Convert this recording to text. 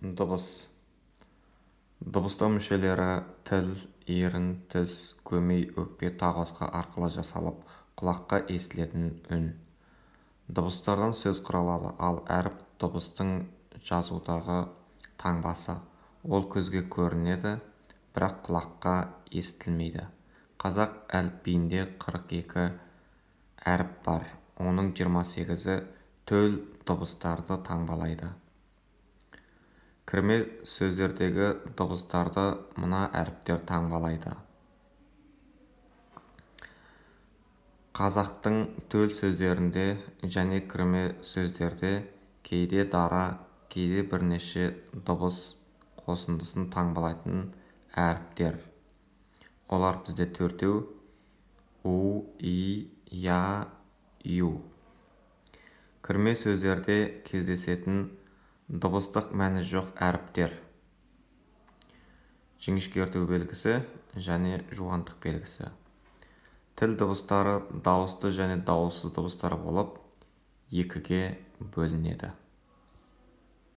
Дыбыс. Дыбыстау мүшелері тіл, ерін, тіс, көмей, өкпе, тағы басқа арқылы жасалып, құлаққа естілетін үн. Дыбыстардан сөз құралады, ал әріп дыбыстың жазудағы таңбасы. Ол көзге көрінеді, бірақ құлаққа естілмейді. Қазақ әліпбиінде 42 әріп бар. Оның 28-і төл дыбыстарды таңбалайды. Кірме сөздердегі дыбыстарды мына әріптер таңбалайды. Қазақтың төл сөздерінде және кірме сөздерде кейде дара, кейде бірнеше дыбыс қосындысын таңбалайтын әріптер. Олар бізде төртеу: у, и, я, ю. Кірме сөздерде кездесетін дыбыстық мәні жоқ әріптер: жіңішкерту белгісі және жуандық белгісі. Тіл дыбыстары дауысты және дауыссыз дыбыстар болып, екіге бөлінеді.